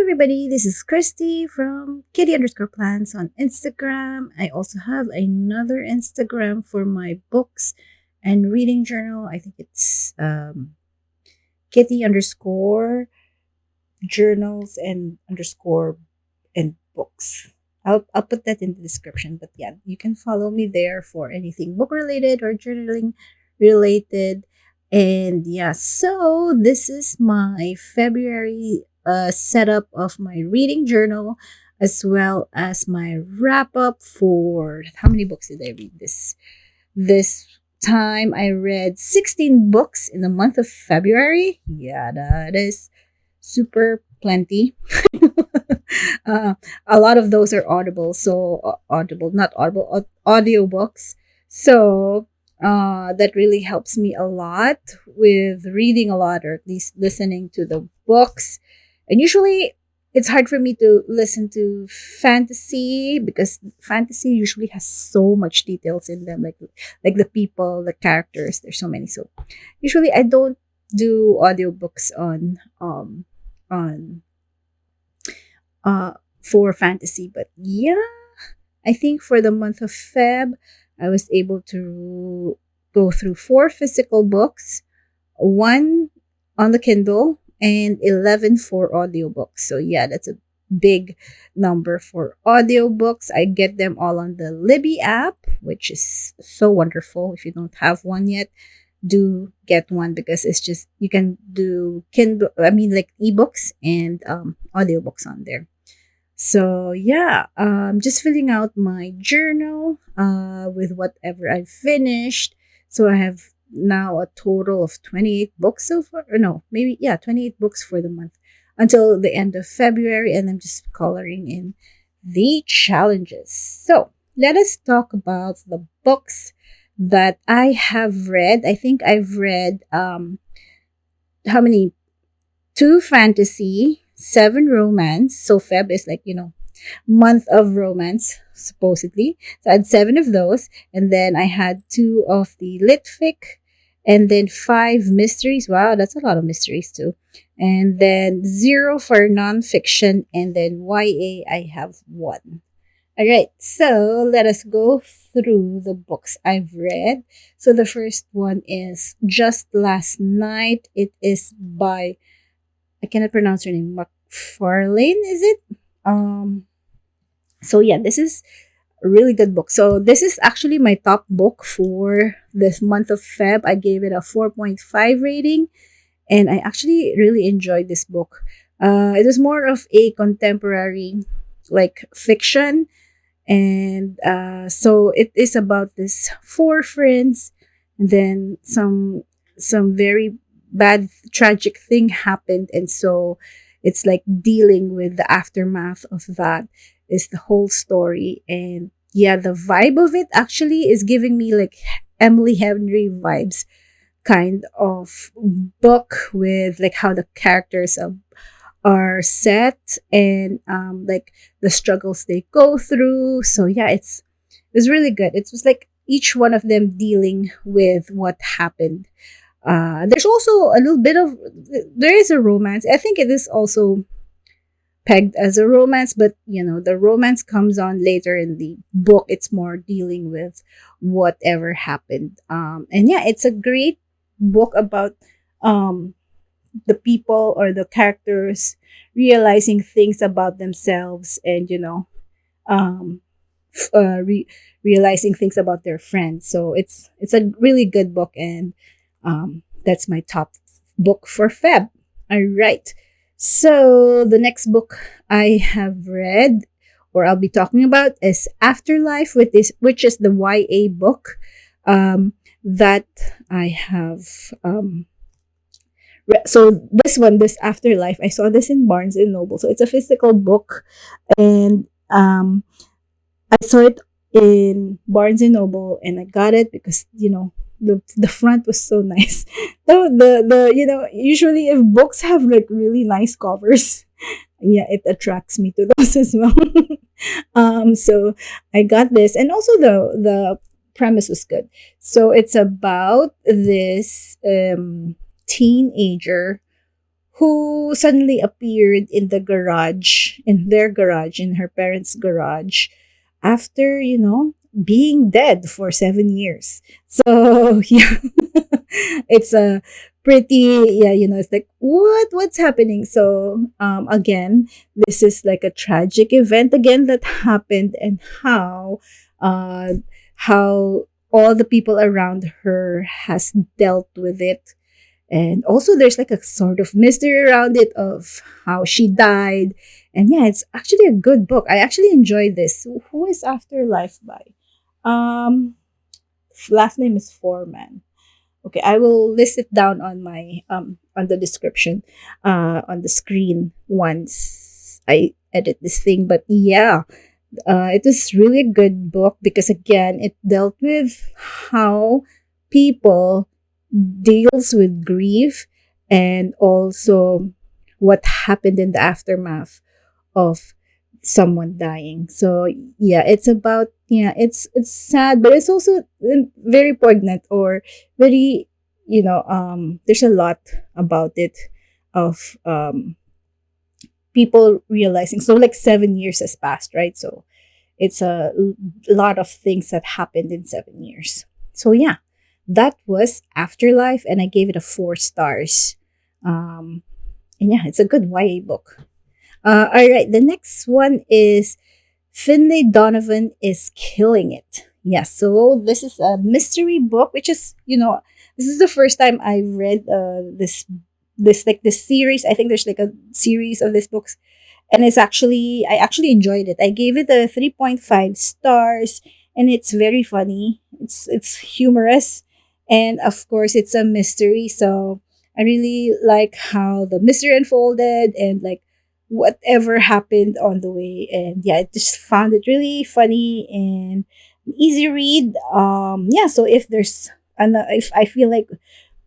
everybody, this is Christy from Kitty underscore plants on Instagram. I also have another Instagram for my books and reading journal. I think it's Kitty underscore journals and underscore and books. I'll put that in the description. But yeah, you can follow me there for anything book related or journaling related. And yeah, so this is my February setup of my reading journal as well as my wrap up for how many books did I read this time? I read 16 books in the month of February. Yeah, that is super plenty. A lot of those are audible, so audible, not audible, audio books. So that really helps me a lot with reading a lot, or at least listening to the books. And usually it's hard for me to listen to fantasy because fantasy usually has so much details in them, like the people, the characters. There's so many. So usually I don't do audiobooks on for fantasy. But yeah, I think for the month of Feb, I was able to go through 4 physical books, 1 on the Kindle, and 11 for audiobooks. So yeah, that's a big number for audiobooks. I get them all on the Libby app, which is so wonderful. If you don't have one yet, do get one because it's just you can do Kindle, like ebooks and audiobooks on there. So yeah, just filling out my journal with whatever I've finished. So I have now a total of 28 books so far, or no, maybe, yeah, 28 books for the month until the end of February, and I'm just coloring in the challenges. So let us talk about the books that I have read. I think I've read how many? 2 fantasy, 7 romance. So Feb is like, month of romance, supposedly. So I had 7 of those. And then I had 2 of the lit fic. And then 5 mysteries. Wow, that's a lot of mysteries too. And then 0 for nonfiction. And then YA, I have 1. All right, so let us go through the books I've read. So the first one is Just Last Night. It is by, I cannot pronounce her name, McFarlane, is it? So yeah, this is a really good book. So this is actually my top book for this month of Feb. I gave it a 4.5 rating, and I actually really enjoyed this book. It was more of a contemporary, like, fiction, and so it is about this 4 friends, and then some very bad tragic thing happened, and so it's like dealing with the aftermath of that is the whole story. And yeah, the vibe of it actually is giving me like Emily Henry vibes kind of book, with like how the characters are set, and like the struggles they go through. So yeah, it was really good. It was like each one of them dealing with what happened. There's also a little bit of, there is a romance. I think it is also pegged as a romance, but the romance comes on later in the book. It's more dealing with whatever happened. And yeah, it's a great book about the people or the characters realizing things about themselves, and um realizing things about their friends. So it's a really good book, and that's my top book for Feb. All right, so the next book I have read, or I'll be talking about, is Afterlife, which is the YA book that I have so this Afterlife, I saw this in Barnes and Noble. So it's a physical book, and I saw it in Barnes and Noble, and I got it because the front was so nice. The usually if books have like really nice covers, yeah, it attracts me to those as well. So I got this, and also the premise was good. So it's about this teenager who suddenly appeared in the garage, in their garage, in her parents' garage, after, being dead for 7 years. So, yeah, it's a pretty, yeah, it's like, what's happening? So, again, this is like a tragic event again that happened, and uh, how all the people around her has dealt with it. And also there's like a sort of mystery around it of how she died. And yeah, it's actually a good book. I actually enjoyed this. Who is Afterlife by? Um Last name is Foreman. Okay, I will list it down on my on the description on the screen once I edit this thing. But yeah, it was really a good book because again, it dealt with how people deals with grief, and also what happened in the aftermath of someone dying. So yeah, it's about, yeah, it's sad, but it's also very poignant, or very, there's a lot about it, of people realizing. So like 7 years has passed, right? So it's a lot of things that happened in 7 years. So yeah, that was Afterlife, and I gave it a 4 stars. And yeah, it's a good YA book. All right, the next one is Finlay Donavan is Killing It. Yes, so this is a mystery book, which is, this is the first time I read this series. I think there's like a series of these books, and I actually enjoyed it. I gave it a 3.5 stars, and it's very funny. It's humorous, and of course it's a mystery. So I really like how the mystery unfolded, and like whatever happened on the way. And yeah, I just found it really funny and easy read. Yeah, so if I feel like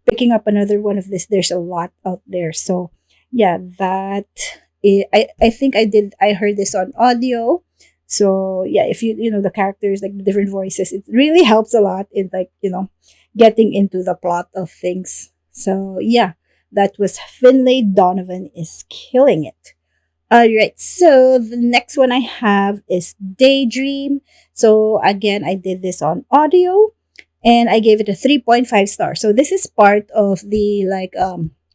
picking up another one of this, there's a lot out there. So yeah, I think I heard this on audio. So yeah, if the characters, like the different voices, it really helps a lot in, like, getting into the plot of things. So yeah, that was Finlay Donovan is Killing It. All right, so the next one I have is Daydream. So again, I did this on audio, and I gave it a 3.5 star. So this is part of the, like,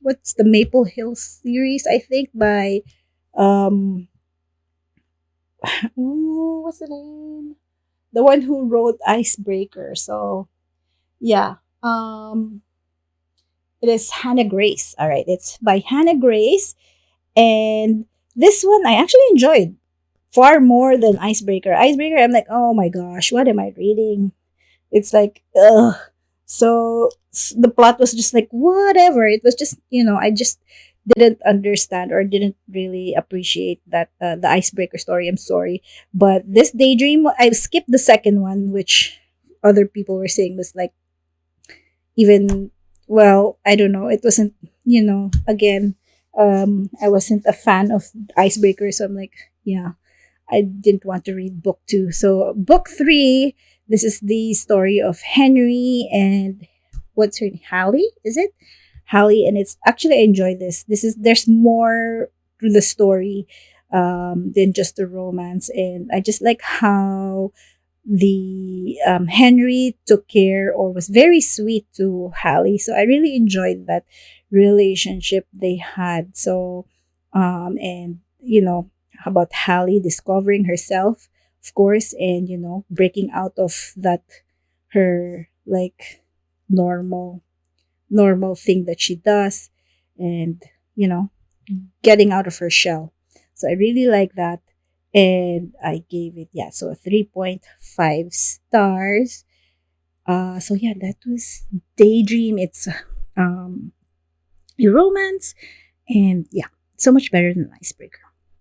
what's the Maple Hill series, I think, by um what's the name? The one who wrote Icebreaker. So yeah. It is Hannah Grace. All right, it's by Hannah Grace, and this one I actually enjoyed far more than Icebreaker. Icebreaker, I'm like, oh my gosh, what am I reading? It's like, ugh. So the plot was just like whatever. It was just, I just didn't understand or didn't really appreciate that, the Icebreaker story. I'm sorry, but this Daydream, I skipped the second one, which other people were saying was like, even, well, I don't know. It wasn't, again, I wasn't a fan of Icebreaker, so I'm like, yeah, I didn't want to read book two. So book three, this is the story of Henry and what's her name? Hallie, is it? Hallie, and it's actually, I enjoy this. There's more to the story than just the romance, and I just like how the Henry took care, or was very sweet to Hallie. So I really enjoyed that relationship they had. So, and about Hallie discovering herself, of course, and breaking out of that, her, like, normal normal thing that she does, and you know getting out of her shell. So I really like that, and I gave it, yeah, so 3.5 stars. So yeah, that was Daydream. It's a romance, and yeah, so much better than Icebreaker.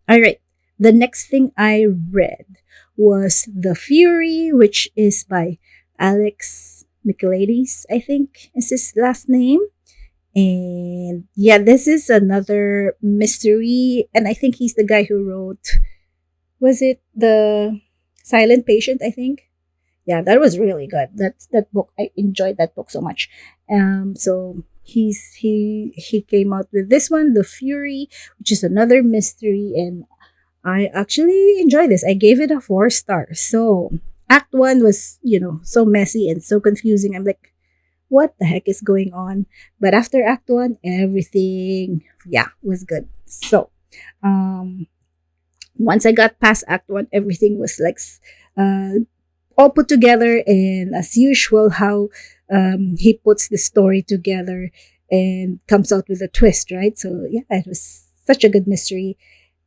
All right, the next thing I read was The Fury, which is by Alex Michaelides, I think is his last name. And yeah, this is another mystery, and I think he's the guy who wrote, was it The Silent Patient, I think? Yeah, that was really good. That book, I enjoyed that book so much. So he came out with this one, The Fury, which is another mystery, and I actually enjoyed this. I gave it a 4 stars. So Act One was, so messy and so confusing. I'm like, what the heck is going on? But after Act One, everything, yeah, was good. So, um, once I got past Act One, everything was like uh, all put together. And as usual, how he puts the story together and comes out with a twist, right? So, yeah, it was such a good mystery.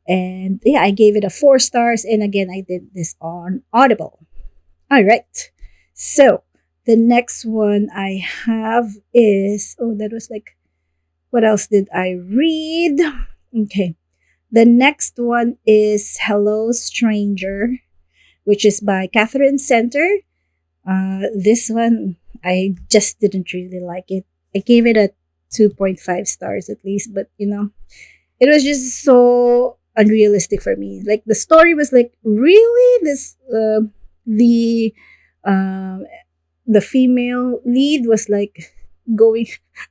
And yeah, I gave it a 4 stars. And again, I did this on Audible. All right. So the next one I have is, oh, that was like, what else did I read? Okay. The next one is Hello Stranger, which is by Catherine Center. This one, I just didn't really like it. I gave it a 2.5 stars at least, but it was just so unrealistic for me. Like the story was like, really, this the uh, the female lead was like going.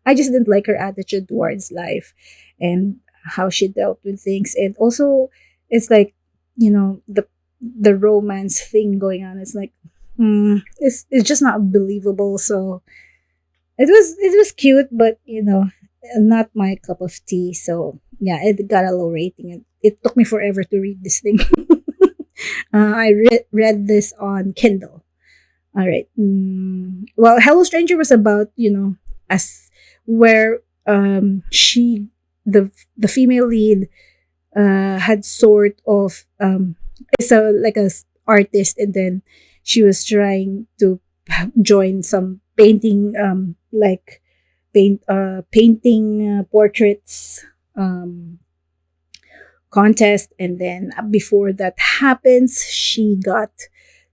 I just didn't like her attitude towards life and how she dealt with things, and also it's like the romance thing going on. It's like, it's just not believable. So it was cute, but not my cup of tea. So yeah, it got a low rating. It took me forever to read this thing. I read this on Kindle. All right. Well, Hello Stranger was about as where she the female lead had sort of is a like a artist, and then she was trying to join some painting like painting portraits um contest. And then before that happens, she got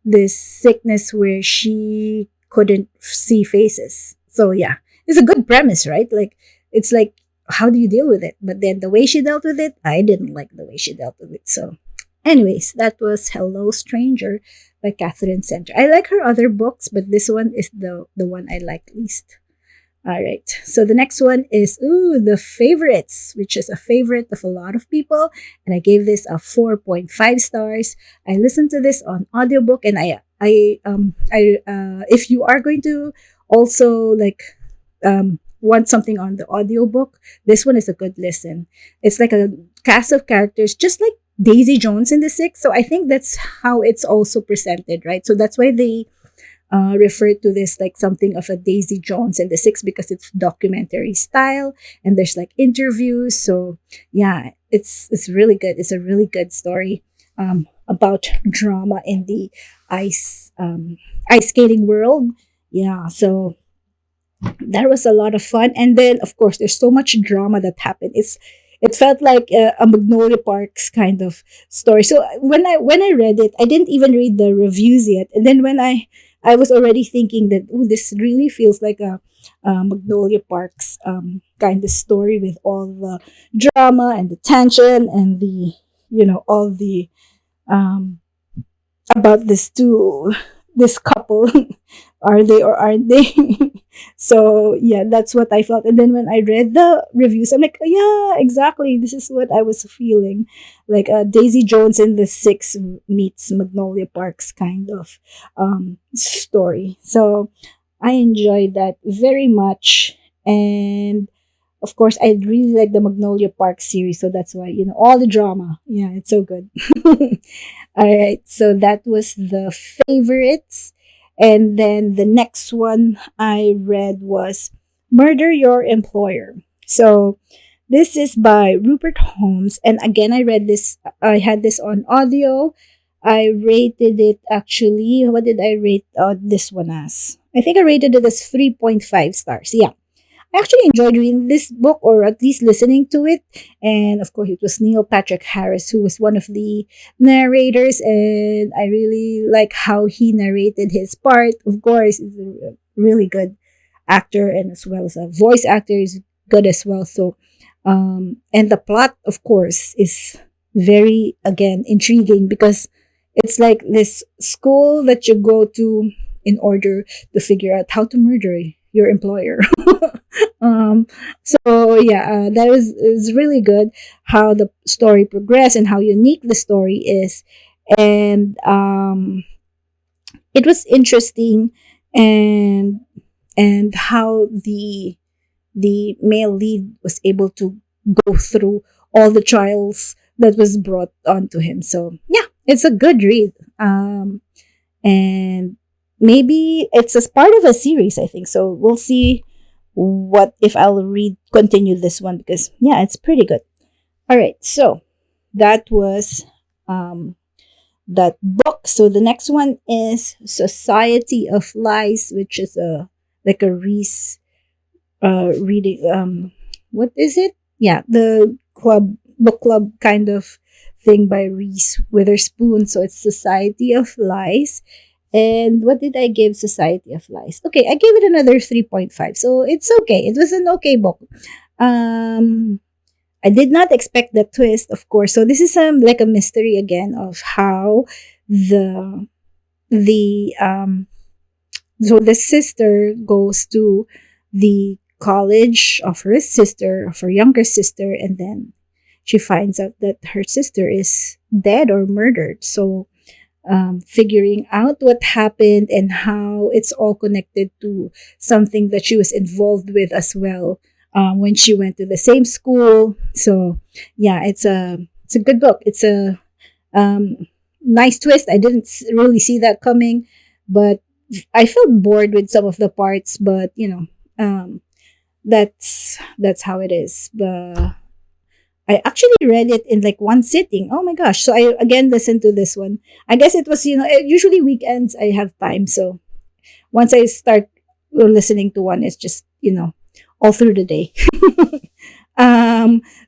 this sickness where she couldn't see faces. So yeah, it's a good premise, right? Like, it's like, how do you deal with it? But then the way she dealt with it, I didn't like the way she dealt with it. So anyways, that was Hello Stranger by Catherine Center. I like her other books, but this one is the one I like least. All right. So the next one is The Favorites, which is a favorite of a lot of people, and I gave this a 4.5 stars. I listened to this on audiobook, and if you are going to also like want something on the audiobook, this one is a good listen. It's like a cast of characters just like Daisy Jones in the Six. So I think that's how it's also presented, right? So that's why they refer to this like something of a Daisy Jones and the Six, because it's documentary style and there's like interviews. So yeah, it's really good. It's a really good story about drama in the ice skating world. Yeah, so that was a lot of fun. And then of course there's so much drama that happened. It felt like a Magnolia Parks kind of story. So when I read it, I didn't even read the reviews yet. And then when I was already thinking that, oh, this really feels like a Magnolia Parks kind of story, with all the drama and the tension and the all the um about this couple. Are they or aren't they? So yeah, that's what I felt. And then when I read the reviews, I'm like, oh, yeah, exactly, this is what I was feeling, like Daisy Jones and the Six meets Magnolia Parks kind of story. So I enjoyed that very much. And of course, I really like the Magnolia Park series, so that's why all the drama. Yeah, it's so good. All right, so that was The Favorites. And then the next one I read was Murder Your Employer. So this is by Rupert Holmes. And again, I had this on audio. I rated it actually. What did I rate this one as? I think I rated it as 3.5 stars. Yeah. I actually enjoyed reading this book, or at least listening to it. And of course, it was Neil Patrick Harris who was one of the narrators. And I really like how he narrated his part. Of course, he's a really good actor, and as well as a voice actor is good as well. So, and the plot, of course, is very, again, intriguing, because it's like this school that you go to in order to figure out how to murder your employer. um, so yeah, that was is really good how the story progressed and how unique the story is, and it was interesting, and how the male lead was able to go through all the trials that was brought onto him. So yeah, it's a good read. And maybe it's as part of a series, I think. So we'll see what if I'll read continue this one, because yeah, it's pretty good. All right, so that was that book. So the next one is Society of Lies, which is a like a Reese reading what is it? Yeah, the club book club kind of thing by Reese Witherspoon. So it's Society of Lies. And what did I give Society of Lies? Okay, I gave it another 3.5. So it's okay. It was an okay book. Um I did not expect the twist, of course. So this is like a mystery again of how the the sister goes to the college of her sister, of her younger sister, and then she finds out that her sister is dead or murdered. So figuring out what happened and how it's all connected to something that she was involved with as well, when she went to the same school. So yeah, it's a good book. It's a um, nice twist. I didn't really see that coming, but I felt bored with some of the parts. But that's how it is. But I actually read it in like one sitting. Oh my gosh. So I again listened to this one. I guess it was, usually weekends I have time. So once I start listening to one, it's just, all through the day.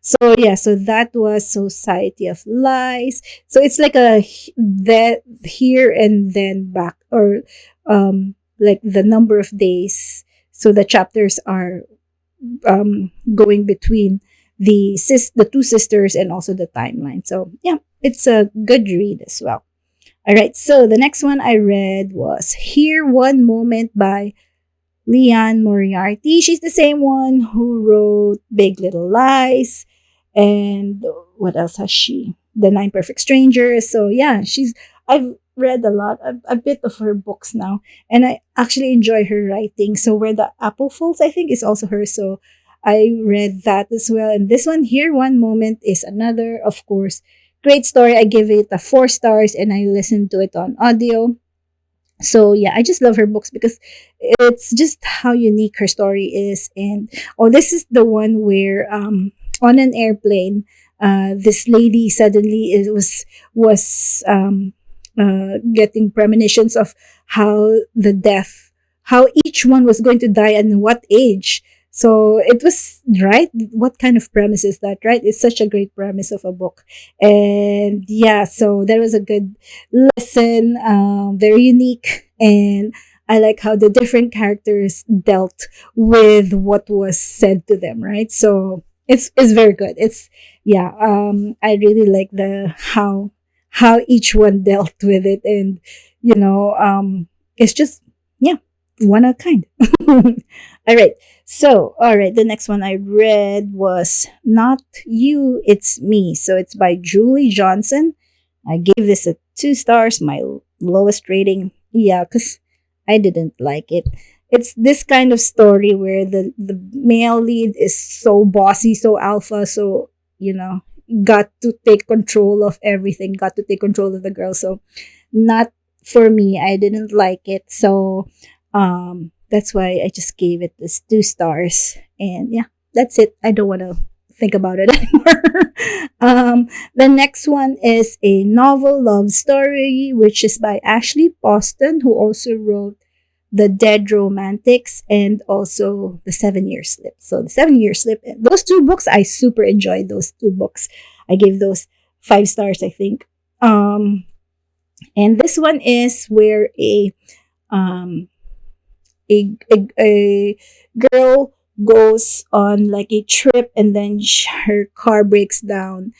So yeah, so that was Society of Lies. So it's like that here and then back, or like the number of days. So the chapters are going between the two sisters and also the timeline. So yeah, it's a good read as well. All right, so the next one I read was Here One Moment by Leanne Moriarty. She's the same one who wrote Big Little Lies, and what else has she? The Nine Perfect Strangers. So yeah, I've read a lot, a bit of her books now, and I actually enjoy her writing. So Where the Apple Falls, I think, is also her. So I read that as well. And this one here, One Moment, is another, of course, great story. I give it a 4 stars, and I listened to it on audio. So yeah, I just love her books because it's just how unique her story is. And oh, this is the one where on an airplane, this lady suddenly was getting premonitions of how the death how each one was going to die and what age. So it was right. What kind of premise is that, right? It's such a great premise of a book. And yeah, so that was a good lesson, very unique, and I like how the different characters dealt with what was said to them, right? So it's very good. It's yeah, I really like the how each one dealt with it, and it's just yeah, one of a kind. All right. So, all right, the next one I read was Not You, It's Me. So it's by Julie Johnson. I gave this a 2 stars, my lowest rating. Yeah, because I didn't like it. It's this kind of story where the male lead is so bossy, so alpha, so got to take control of everything, got to take control of the girl. So not for me. I didn't like it. So that's why I just gave it this 2 stars. And yeah, that's it. I don't want to think about it anymore. The next one is a novel love story, which is by Ashley Poston, who also wrote The Dead Romantics and also The 7 Year Slip. So The 7 Year Slip, those two books, I super enjoyed those two books. I gave those 5 stars, I think. And this one is where um, a girl goes on like a trip, and then her car breaks down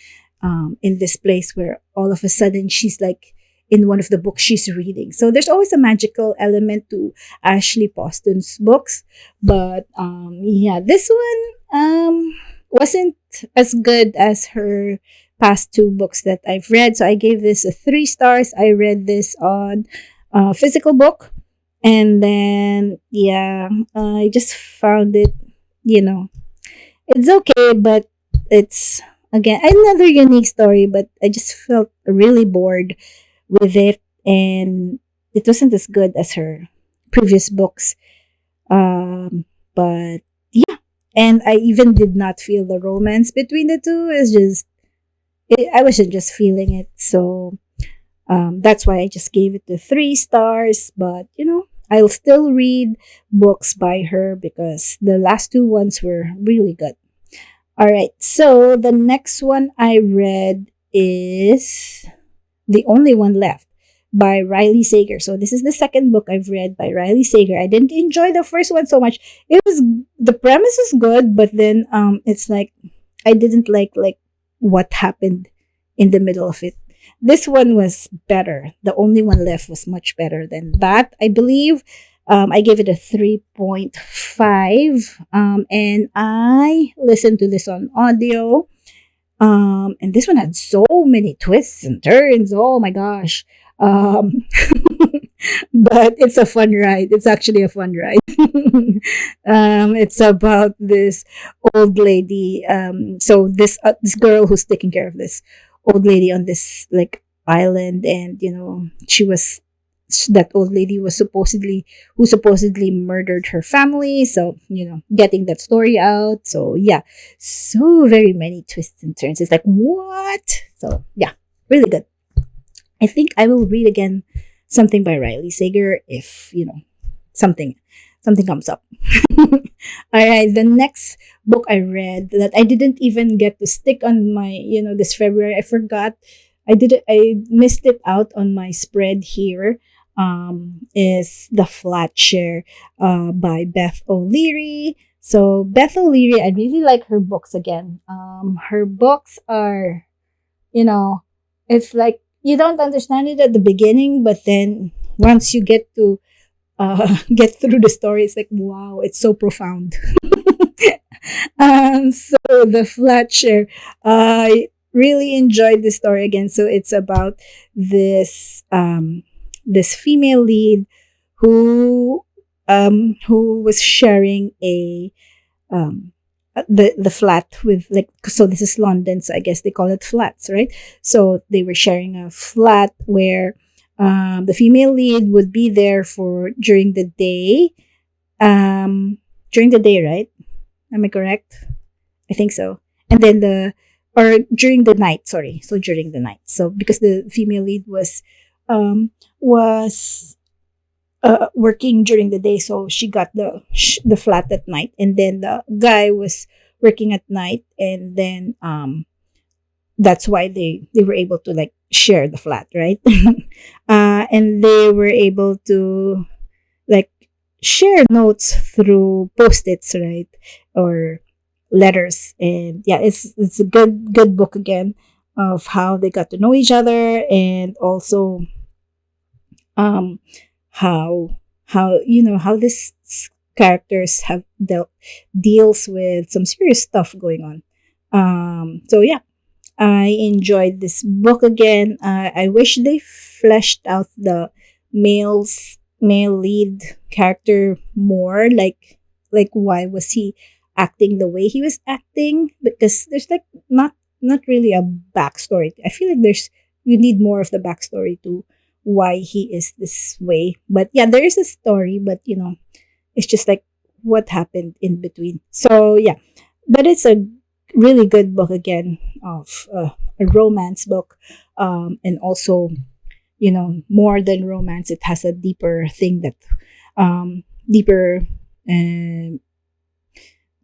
in this place where all of a sudden she's like in one of the books she's reading. So there's always a magical element to Ashley Poston's books. But yeah, this one wasn't as good as her past two books that I've read. So I gave this a 3 stars. I read this on physical book. And then, yeah, I just found it, you know, it's okay, but it's, again, another unique story, but I just felt really bored with it. And it wasn't as good as her previous books. Um, but yeah, and I even did not feel the romance between the two. It's just, I wasn't just feeling it. So that's why I just gave it the 3 stars. But I'll still read books by her because the last two ones were really good. All right, so the next one I read is The Only One Left by Riley Sager. So this is the second book I've read by Riley Sager. I didn't enjoy the first one so much. It was, the premise is good, but then it's like I didn't like what happened in the middle of it. This one was better. The Only One Left was much better than that, I believe. I gave it a 3.5. And I listened to this on audio. And this one had so many twists and turns. Oh my gosh. But it's a fun ride. It's actually a fun ride. It's about this old lady. So this girl who's taking care of this old lady on this like island, and that old lady was supposedly murdered her family. So getting that story out. So yeah, so very many twists and turns. It's like, what? So yeah, really good. I think I will read again something by Riley Sager if something comes up. All right, the next book I read that I didn't even get to stick on my this February. I forgot. I missed it out on my spread here. Is The Flatshare by Beth O'Leary. So Beth O'Leary, I really like her books again. Her books are, it's like you don't understand it at the beginning, but then once you get to get through the story, it's like, wow, it's so profound. So The Flatshare, I really enjoyed this story again. So it's about this this female lead who was sharing a the flat with, like, so this is London, so I guess they call it flats, right? So they were sharing a flat where the female lead would be there for during the day, right? Am I correct? I think so. And then during the night, sorry. So during the night. So because the female lead was working during the day, so she got the flat at night, and then the guy was working at night, and then that's why they were able to like share the flat, right? And they were able to like share notes through post-its, right? Or letters. And yeah, it's a good book again of how they got to know each other, and also how how these characters have deals with some serious stuff going on. So yeah, I enjoyed this book again. I wish they fleshed out the male lead character more, like why was he acting the way he was acting, because there's like not really a backstory. I feel like you need more of the backstory to why he is this way. But yeah, there is a story, but it's just like what happened in between. So yeah, but it's a really good book again of a romance book, and also more than romance, it has a deeper thing that deeper,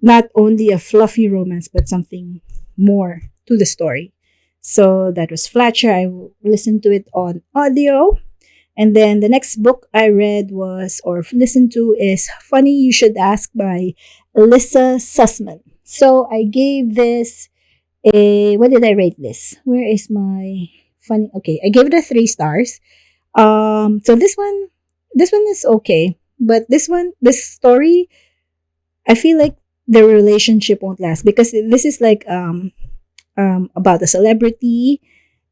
not only a fluffy romance but something more to the story. So that was Flatshare. I listened to it on audio. And then the next book I read or listened to is Funny You Should Ask by Alyssa Sussman. So I gave this what did I rate this? Where is my funny. Okay, I gave it a 3 stars. So this one is okay, but this story, I feel like the relationship won't last because this is like about a celebrity,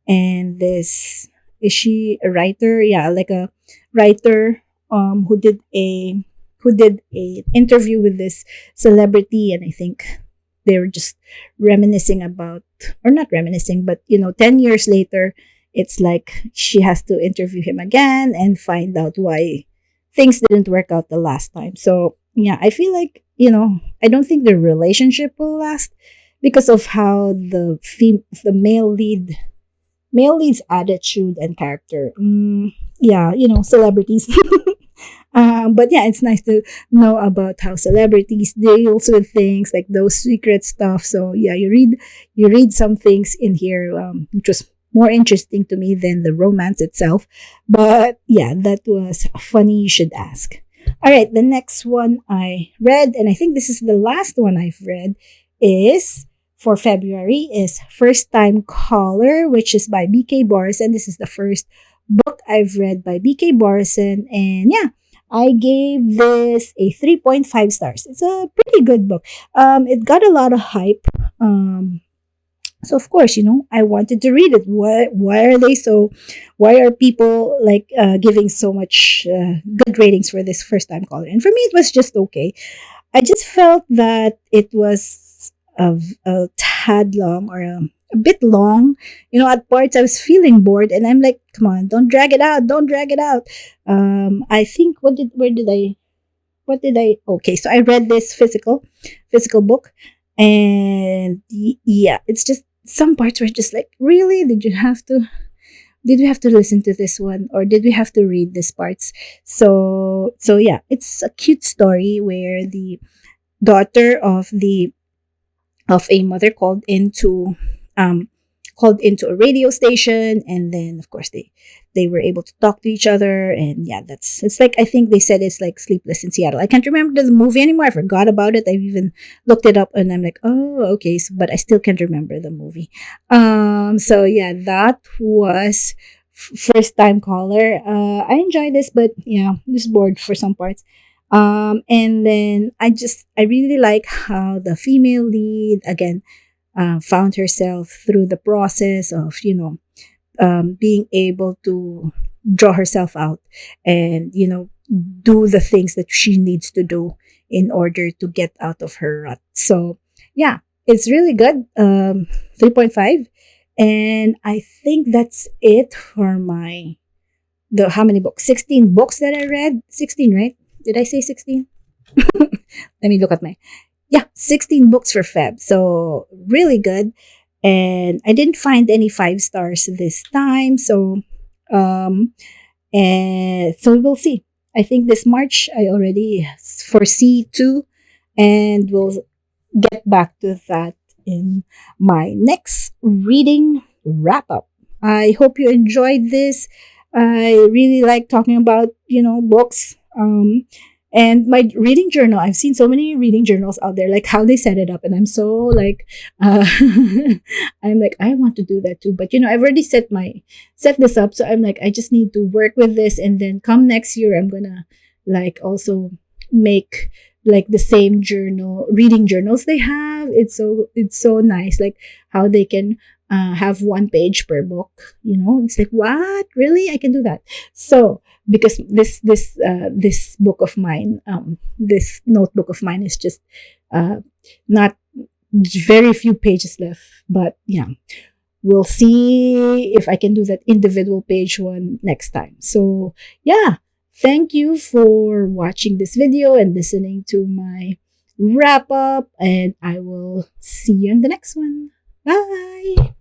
and this, is she a writer? Yeah, like a writer who did a interview with this celebrity, and I think they were just reminiscing about, or not reminiscing, but 10 years later, it's like she has to interview him again and find out why things didn't work out the last time. So yeah, I feel like, I don't think the relationship will last because of how the male lead's attitude and character. Yeah, celebrities. But yeah, it's nice to know about how celebrities deals with things like those secret stuff. So yeah, you read some things in here, which was more interesting to me than the romance itself. But yeah, that was funny. You should ask. All right, the next one I read, and I think this is the last one I've read, is for February, is First Time Caller, which is by BK Borison. This is the first book I've read by BK Borison, and yeah, I gave this a 3.5 stars. It's a pretty good book. It got a lot of hype. So of course, I wanted to read it. Why are they so? Why are people like giving so much good ratings for this First Time Caller? And for me, it was just okay. I just felt that it was a tad long, or a bit long. At parts I was feeling bored, and I'm like, come on, don't drag it out, don't drag it out. I think what did I? Okay, so I read this physical book, and yeah, it's just some parts were just like, really, did we have to listen to this one, or did we have to read these parts? So yeah, it's a cute story where the daughter of a mother called into a radio station, and then of course they were able to talk to each other, and yeah, it's like, I think they said it's like Sleepless in Seattle. I can't remember the movie anymore. I forgot about it. I've even looked it up, and I'm like, oh, okay, so, but I still can't remember the movie. So yeah, that was First Time Caller. I enjoyed this, but yeah, just bored for some parts. And then I really like how the female lead again found herself through the process of being able to draw herself out, and do the things that she needs to do in order to get out of her rut. So yeah, it's really good. 3.5. And I think that's it for my the how many books? 16 books that I read. 16, right? Did I say 16? Let me look at my, yeah, 16 books for Feb. So really good. And I didn't find any 5 stars this time. So and so we'll see. I think this March I already foresee 2, and we'll get back to that in my next reading wrap up. I hope you enjoyed this. I really like talking about, books. And my reading journal, I've seen so many reading journals out there, like how they set it up. And I'm so like, I'm like, I want to do that too. But, I've already set this up. So I'm like, I just need to work with this. And then come next year, I'm going to like also make like the same reading journals they have. It's so nice. Like how they can have 1 page per book. It's like, what? Really? I can do that. So because this book of mine, this notebook of mine is just not very few pages left. But yeah, we'll see if I can do that individual page one next time. So yeah, thank you for watching this video and listening to my wrap up, and I will see you in the next one. Bye.